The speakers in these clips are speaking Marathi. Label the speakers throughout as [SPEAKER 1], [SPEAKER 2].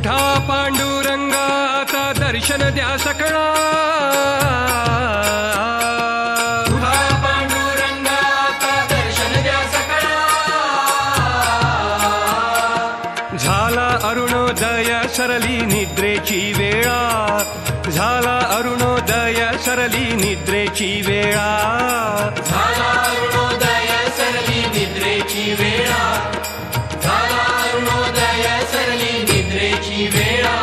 [SPEAKER 1] उठा पांडुरंगा आता दर्शन द्या सकळा,
[SPEAKER 2] उठा पांडुरंगा आता दर्शन द्या सकळा.
[SPEAKER 1] झाला अरुणोदय सरली निद्रेची वेळा, झाला अरुणोदय सरली निद्रेची वेळा,
[SPEAKER 2] झाला अरुणोदय सरली निद्रेची वेळा, झाला अरुणोदय सरली निद्रेची वेळा.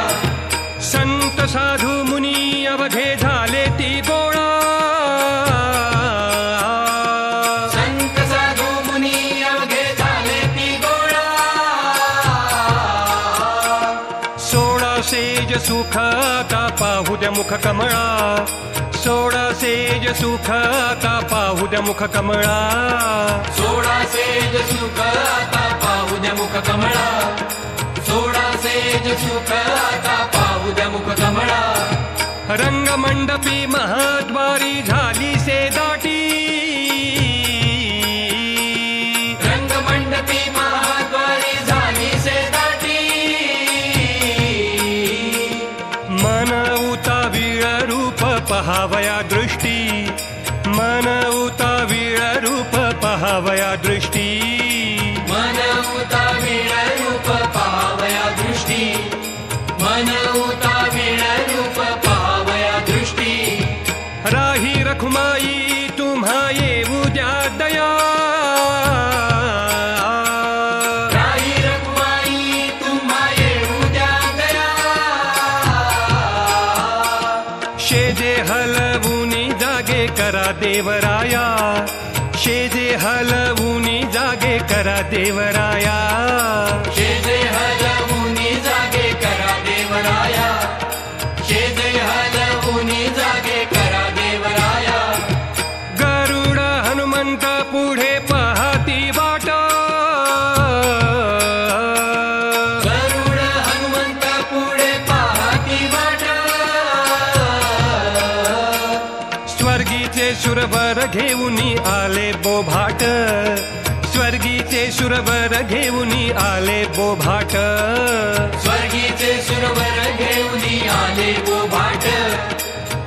[SPEAKER 1] संत साधू मुनी अवघे झाले ती गोळा,
[SPEAKER 2] संत साधू मुनी अवघे झाले ती गोळा.
[SPEAKER 1] सोळा सेज सुख आता पाहू द्या मुख कमळा, सोळा सेज सुख आता पाहू द्या मुख कमळा,
[SPEAKER 2] सोळा सेज सुख आता पाहू द्या मुख कमळा, सोळा सेज सुख आता पाहू द्या मुख कमळा.
[SPEAKER 1] रंगमंडपी महाद्वारी झाली से दाटी,
[SPEAKER 2] रंगमंडपी महाद्वारी झाली से दाटी.
[SPEAKER 1] मन उतावीळ रूप पहावया दृष्टी, मन उतावीळ रूप पहावया दृष्टी,
[SPEAKER 2] मन उतावीळ रूप पाहावया दृष्टी, मन उतावीळ रूप पाहावया दृष्टी.
[SPEAKER 1] राही रखुमाई तुम्हा येऊ द्या दया,
[SPEAKER 2] राही रखुमाई तुम्हा येऊ द्या दया.
[SPEAKER 1] शेजे हलवूनी जागे करा देवराया, शेजे हलवूनी जागे करा देवराया,
[SPEAKER 2] शेजे हलवूनी जागे करा देवराया, शेजे हलवूनी जागे करा देवराया.
[SPEAKER 1] गरुड हनुमंत पुढे पाहती वाट,
[SPEAKER 2] गरुड हनुमंत पुढे पाहती वाट.
[SPEAKER 1] स्वर्गीचे सुरवर घेऊनी आले बोभाट, स्वर्गीचे सुरवर घेऊनी आले बोभाट,
[SPEAKER 2] स्वर्गीचे सुरवर घेऊनी आले वो भाट,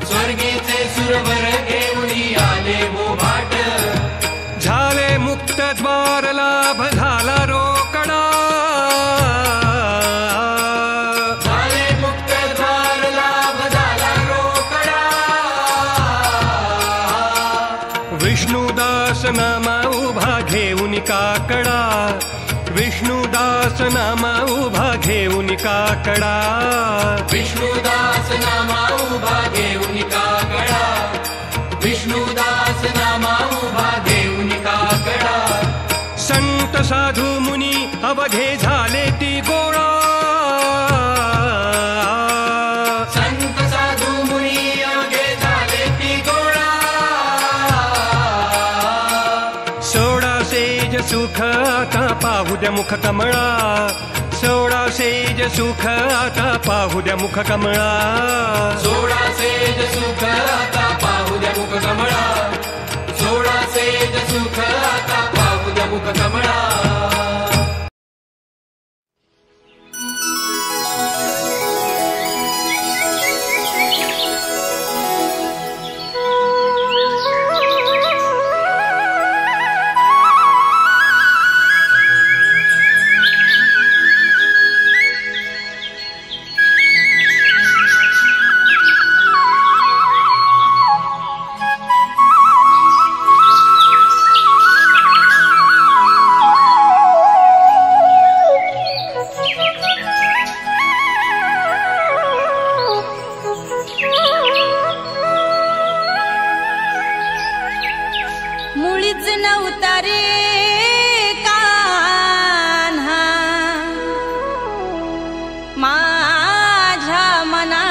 [SPEAKER 2] स्वर्गीचे सुरवर घेऊनी आले वो भाट.
[SPEAKER 1] झाले मुक्त द्वार लाभ झाला रोकडा,
[SPEAKER 2] झाले मुक्त द्वार लाभ झाला रोकडा.
[SPEAKER 1] विष्णुदास नामा उभा घेऊन काकडा, विष्णुदास नामा उभा घेऊन काकडा,
[SPEAKER 2] विष्णुदास नामा उभा घेऊन काकडा, विष्णुदास नामा उभा घेऊन काकडा.
[SPEAKER 1] संत साधू मुनी अवघे झाले ती गोळा,
[SPEAKER 2] संत साधू मुनी अवघे झाले ती गोळा.
[SPEAKER 1] सोळा सेज सुख आता पाहू द्या मुख कमळा, सोळा सेज सुख आता पाहू द्या मुख कमळा,
[SPEAKER 2] सोळा सेज सुख आता पाहू द्या मुख कमळा, सोळा सेज सुख आता पाहू द्या मुख कमळा.
[SPEAKER 3] मुळीच नव्हता रे कान्हा माझ्या मनात,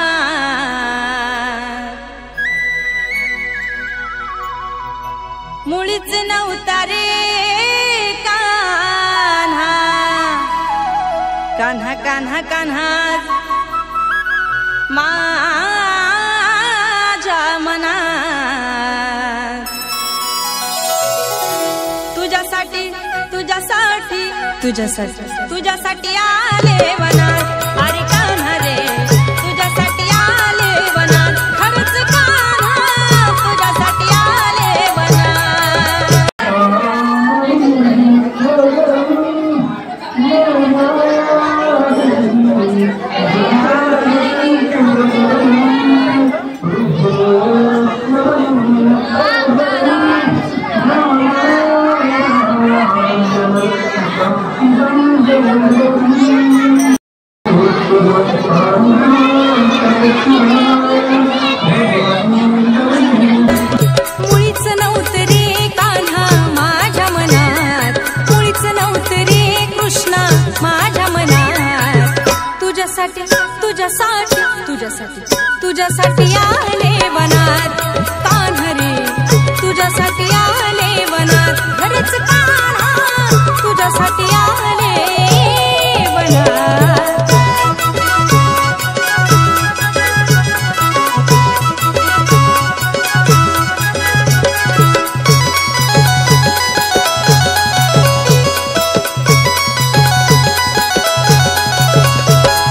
[SPEAKER 3] मुळीच नव्हता रे कान्हा, कान्हा कान्हा कान्हा माझ्या मनात. तुझ्यासाठी तुझ्यासाठी तुझ्यासाठी तुझ्यासाठी आले वनात. अरे कान्हा मुळीच नव्हतं रे कान्हा माझ्या मनात, मुळीच नव्हतं रे कृष्णा माझ्या मनात. तुझ्यासाठी तुझ्यासाठी तुझ्यासाठी तुझ्यासाठी आले वनात कान्हा रे, तुझ्यासाठी आले वनात. खरंच कान्हा तुझ्यासाठी आले वनात.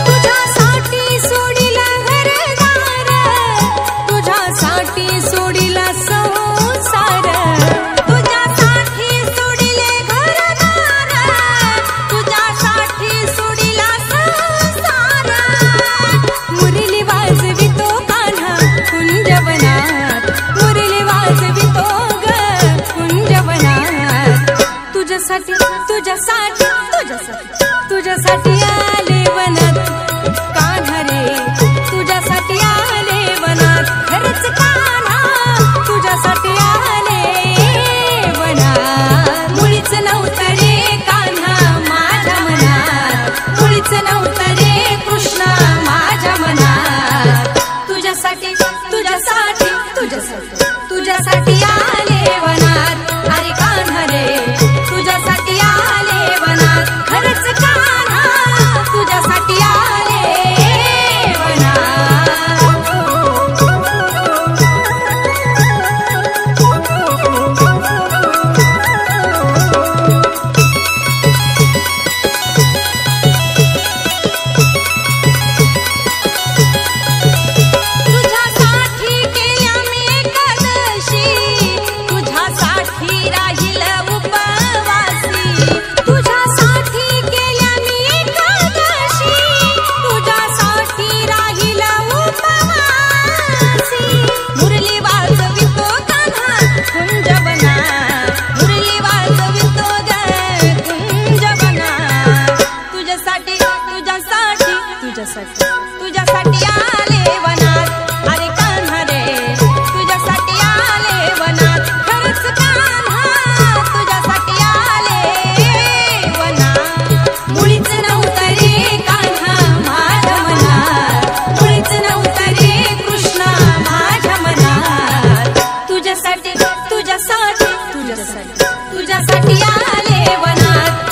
[SPEAKER 3] तुझ्यासाठी सोडिला घरदार, तुझ्यासाठी सोडिला संसार, तुझ्यासाठी सोडिले घरदार, तुझ्यासाठी सोडिला संसार. मुरली वाजवितो कान्हा कुंजवनात, मुरली वाजवितो ग कुंजवनात. तुझ्यासाठी तुझ्यासाठी तुझ्यासाठी तुझ्यासाठी आले वनात कान्हा रे, तुझ्यासाठी आले वनात. खरंच कान्हा तुझ्यासाठी आले वनात. मुळीच नव्हतं रे कान्हा माझ्या मनात, मुळीच नव्हतं रे कृष्णा माझ्या मनात. तुझ्यासाठी तुझ्यासाठी तुझ्यासाठी तुझ्यासाठी आले वनात. अरे कान्हा रे तुझ्यासाठी आले वनात. खरंच कान्हा तुझ्यासाठी आले वनात. तुझ्यासाठी केल्या मी एकादशी, तुझ्यासाठी राहील उपवासी. तुझ्यासाठी केल्या मी एकादशी, तुझ्यासाठी राहील उपवासी. मुरली वाजवितो कान्हा कुंजवनात, मुरली वाजवितो ग कुंजवनात. तुझ्यासाठी तुझ्यासाठी तुझ्यासाठी तुझ्यासाठी आले वनात. अरे कान्हा रे तुझ्यासाठी आले वनात. खरंच कान्हा तुझ्यासाठी आले वनात. मुळीच नव्हतं रे कान्हा माझ्या मनात, मुळीच नव्हतं रे कृष्णा माझ्या मनात. तुझ्यासाठी तुझ्यासाठी तुझ्यासाठी तुझ्यासाठी आले वनात.